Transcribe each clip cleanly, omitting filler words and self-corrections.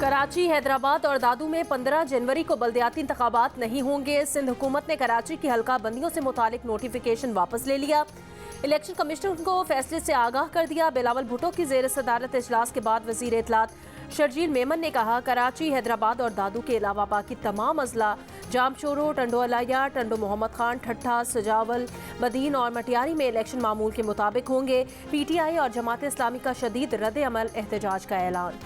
कराची, हैदराबाद और दादू में 15 जनवरी को बल्दियाती इंतखाबात नहीं होंगे। सिंध हुकूमत ने कराची की हल्का बंदियों से मुतालिक नोटिफिकेशन वापस ले लिया। इलेक्शन कमीशन को फैसले से आगाह कर दिया। बिलावल भुट्टो की जेर सदारत इजलास के बाद वजीर इत्तलात शर्जील मेमन ने कहा, कराची, हैदराबाद और दादू के अलावा बाकी तमाम अजला जामशोरो, टंडो अलाया, टंडो मोहम्मद खान, ठट्ठा, सजावल, मदीन और मटियारी में इलेक्शन मामूल के मुताबिक होंगे। PTI और जमात इस्लामी का शदीद रद्द अमल एहतजाज का ऐलान।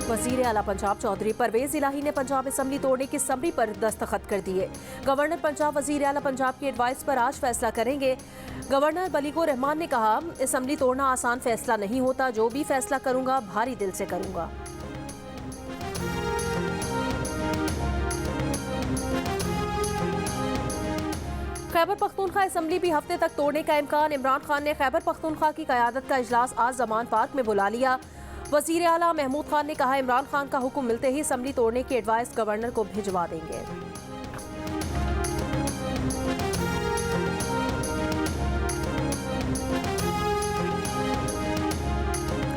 वजीर आला पंजाब चौधरी परवेज इलाही ने पंजाब असम्बली तोड़ने की समरी पर दस्तखत कर दिए। गवर्नर पंजाब वजीर आला पंजाब की एडवाइस पर आज फैसला करेंगे। गवर्नर बलीगो रहमान ने कहा, असम्बली तोड़ना आसान फैसला नहीं होता, जो भी फैसला करूंगा भारी दिल से करूंगा। खैबर पख्तूनख्वा असम्बली भी हफ्ते तक तोड़ने का इम्कान। इमरान खान ने खैबर पख्तूनख्वा की क़यादत का इजलास आज जमान पार्क में बुला लिया। वजीर आला महमूद खान ने कहा, इमरान खान का हुक्म मिलते ही असम्बली तोड़ने की एडवाइस गवर्नर को भिजवा देंगे।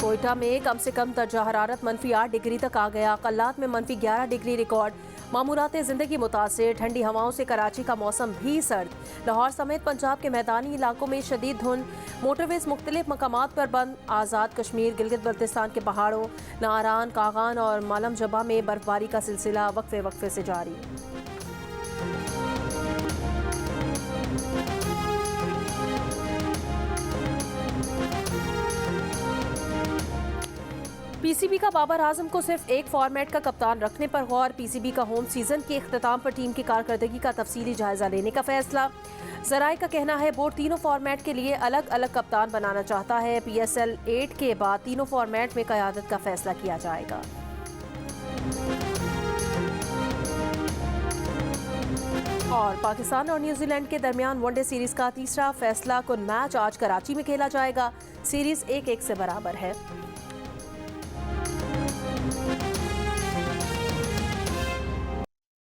कोयटा में कम से कम दर्जा हरारत -8 डिग्री तक आ गया। कल्लात में -11 डिग्री रिकॉर्ड। मामूलात ज़िंदगी मुतासिर। ठंडी हवाओं से कराची का मौसम भी सर्द। लाहौर समेत पंजाब के मैदानी इलाकों में शदीद धुंध। मोटरवेज मुख्तलिफ मकामात पर बंद। आज़ाद कश्मीर, गिलगित बल्तिस्तान के पहाड़ों, नारान, कागान और मालम जबा में बर्फबारी का सिलसिला वक्फे वक्फे से जारी। PCB का बाबर आजम को सिर्फ एक फॉर्मेट का कप्तान रखने पर गौर। PCB का होम सीजन के इख्तिताम पर टीम की कारकर्दगी का तफसीली जायजा लेने का फैसला। ज़राए का कहना है, बोर्ड तीनों फॉर्मेट के लिए अलग अलग कप्तान बनाना चाहता है। PSL 8 के बाद तीनों फॉर्मेट में क़यादत का फैसला किया जाएगा। और पाकिस्तान और न्यूजीलैंड के दरमियान वनडे सीरीज का तीसरा फैसला कुन मैच आज कराची में खेला जाएगा। सीरीज 1-1 से बराबर है।